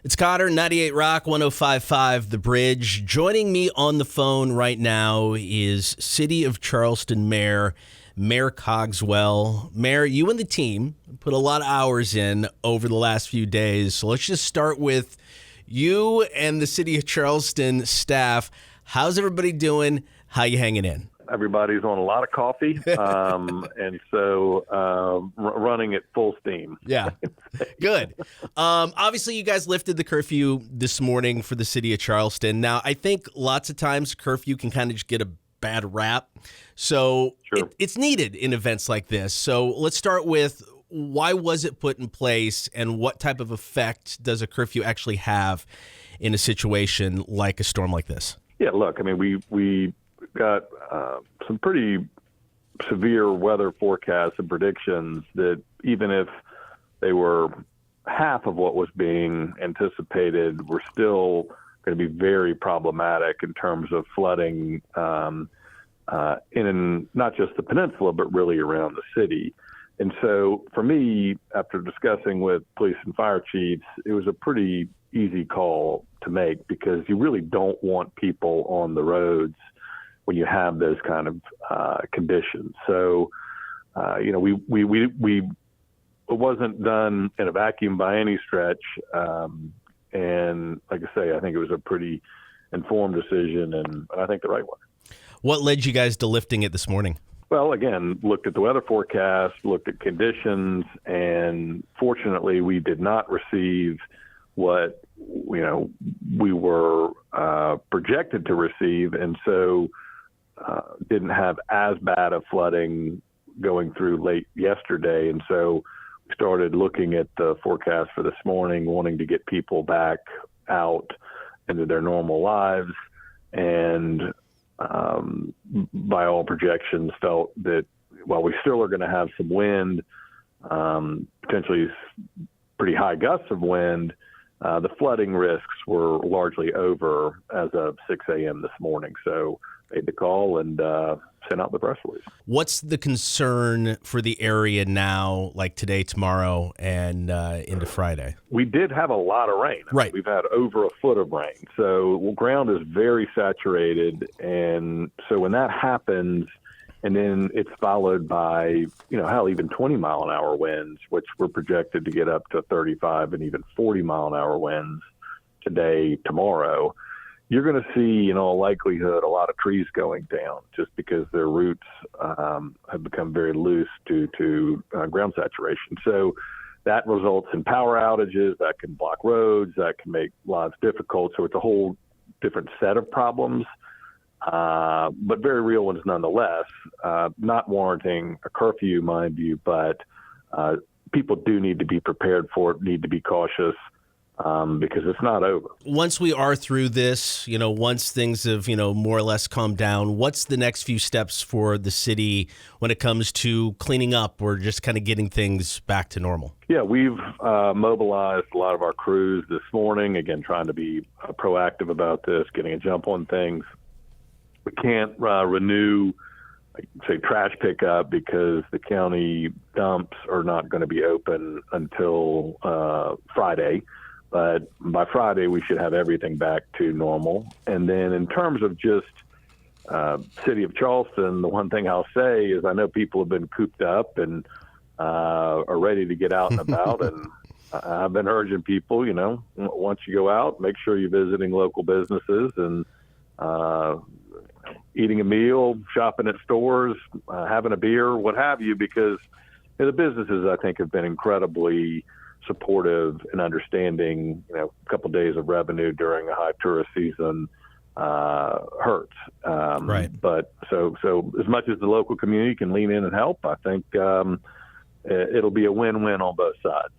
It's Kotter, 98 Rock, 105.5 The Bridge. Joining me on the phone right now is City of Charleston Mayor Cogswell. Mayor, you and the team put a lot of hours in over the last few days. So let's just start with you and the City of Charleston staff. How's everybody doing? How you hanging in? Everybody's on a lot of coffee, and so running at full steam. Yeah, good. Obviously, you guys lifted the curfew this morning for the city of Charleston. Now, I think lots of times curfew can kind of just get a bad rap. So Sure. It's needed in events like this. So let's start with why was it put in place and what type of effect does a curfew actually have in a situation like a storm like this? Yeah, look, I mean, we got some pretty severe weather forecasts and predictions that even if they were half of what was being anticipated, were still going to be very problematic in terms of flooding in not just the peninsula, but really around the city. And so for me, after discussing with police and fire chiefs, it was a pretty easy call to make because you really don't want people on the roads when you have those kind of conditions. So, it wasn't done in a vacuum by any stretch. And like I say, I think it was a pretty informed decision and I think the right one. What led you guys to lifting it this morning? Well, again, looked at the weather forecast, looked at conditions, and fortunately we did not receive what, we were projected to receive. And so didn't have as bad of flooding going through late yesterday. And so we started looking at the forecast for this morning, wanting to get people back out into their normal lives. And by all projections felt that while we still are going to have some wind, potentially pretty high gusts of wind, the flooding risks were largely over as of 6 a.m. this morning. So made the call and sent out the press release. What's the concern for the area now, like today, tomorrow, and into Friday? We did have a lot of rain. Right. We've had over a foot of rain. So ground is very saturated. And so when that happens, and then it's followed by, even 20-mile-an-hour winds, which we're projected to get up to 35 and even 40-mile-an-hour winds today, tomorrow, you're going to see, in all likelihood, a lot of trees going down just because their roots have become very loose due to ground saturation. So that results in power outages, that can block roads, that can make lives difficult. So it's a whole different set of problems, but very real ones nonetheless, not warranting a curfew, mind you, but people do need to be prepared for it, need to be cautious. Because it's not over. Once we are through this, once things have, more or less calmed down, what's the next few steps for the city when it comes to cleaning up or just kind of getting things back to normal? Yeah, we've mobilized a lot of our crews this morning, again, trying to be proactive about this, getting a jump on things. We can't renew, say, trash pickup because the county dumps are not going to be open until Friday. But by Friday, we should have everything back to normal. And then in terms of just City of Charleston, the one thing I'll say is I know people have been cooped up and are ready to get out and about. And I've been urging people, once you go out, make sure you're visiting local businesses and eating a meal, shopping at stores, having a beer, what have you, because the businesses, I think, have been incredibly supportive and understanding. A couple of days of revenue during a high tourist season hurts. Right. But so as much as the local community can lean in and help, I think it'll be a win-win on both sides.